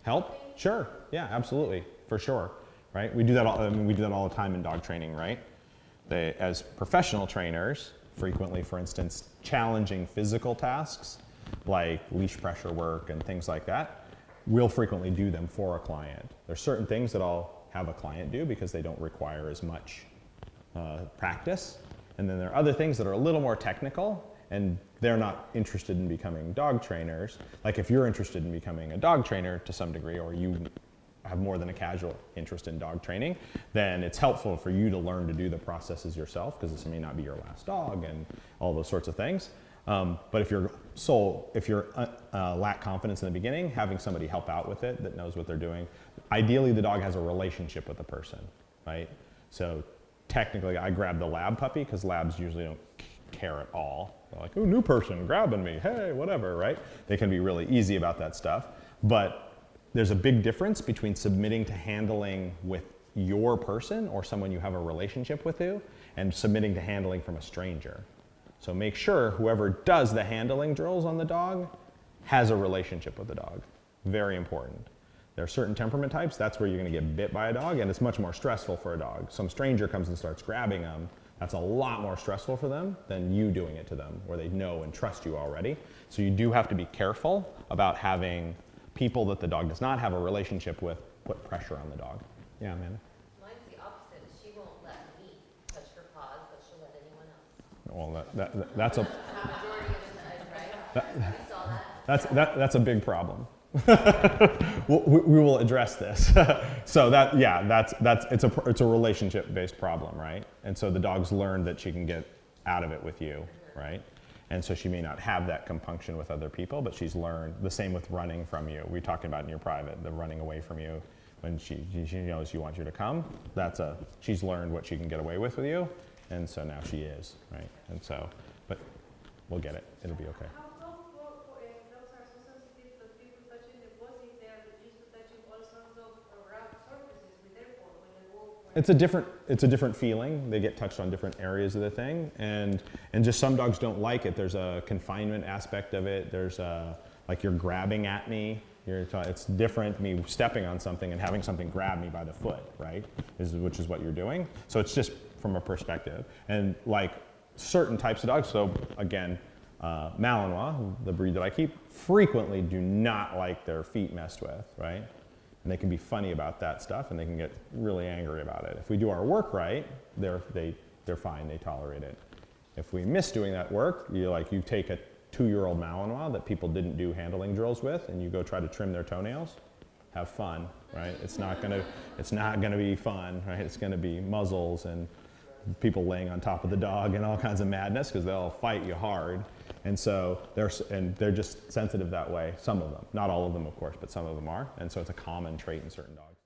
Help? Sure. Yeah, absolutely. For sure. Right? We do that all, I mean, we do that all the time in dog training, right? They, as professional trainers, frequently, for instance, challenging physical tasks like leash pressure work and things like that, we'll frequently do them for a client. There's certain things that I'll have a client do because they don't require as much practice. And then there are other things that are a little more technical and they're not interested in becoming dog trainers. Like if you're interested in becoming a dog trainer to some degree, or you have more than a casual interest in dog training, then it's helpful for you to learn to do the processes yourself because this may not be your last dog and all those sorts of things. But if you're lack confidence in the beginning, having somebody help out with it that knows what they're doing. Ideally, the dog has a relationship with the person, right? So technically, I grab the lab puppy because labs usually don't care at all. They're like, oh, new person grabbing me, hey, whatever, right? They can be really easy about that stuff. But there's a big difference between submitting to handling with your person or someone you have a relationship with you and submitting to handling from a stranger. So make sure whoever does the handling drills on the dog has a relationship with the dog. Very important. There are certain temperament types, that's where you're gonna get bit by a dog, and it's much more stressful for a dog. Some stranger comes and starts grabbing them, that's a lot more stressful for them than you doing it to them, where they know and trust you already. So you do have to be careful about having people that the dog does not have a relationship with put pressure on the dog. Yeah, Amanda? Mine's the opposite. She won't let me touch her paws, but she'll let anyone else. Well, that's a Majority of the time, right? You saw that? that's a big problem. we will address this. So it's a relationship-based problem, right? And so the dog's learned that she can get out of it with you, right? And so she may not have that compunction with other people, but she's learned the same with running from you. We're talking about in your private, the running away from you when she knows she wants you to come. She's learned what she can get away with you, and so now she is, right? And so, but we'll get it. It'll be okay. How dogs are so sensitive that people touching the body, they are used to touching all sorts of rough surfaces with their paw when they walk. It's a different feeling. They get touched on different areas of the thing, and just some dogs don't like it. There's a confinement aspect of it. There's like you're grabbing at me. It's different me stepping on something and having something grab me by the foot, right? Which is what you're doing. So it's just from a perspective. And like certain types of dogs, so again, Malinois, the breed that I keep, frequently do not like their feet messed with, right? And they can be funny about that stuff and they can get really angry about it. If we do our work right, they're fine, they tolerate it. If we miss doing that work, you take a 2-year-old Malinois that people didn't do handling drills with and you go try to trim their toenails, have fun, right? It's not gonna be fun, right? It's gonna be muzzles and people laying on top of the dog and all kinds of madness because they'll fight you hard. And so they're just sensitive that way, some of them. Not all of them, of course, but some of them are. And so it's a common trait in certain dogs.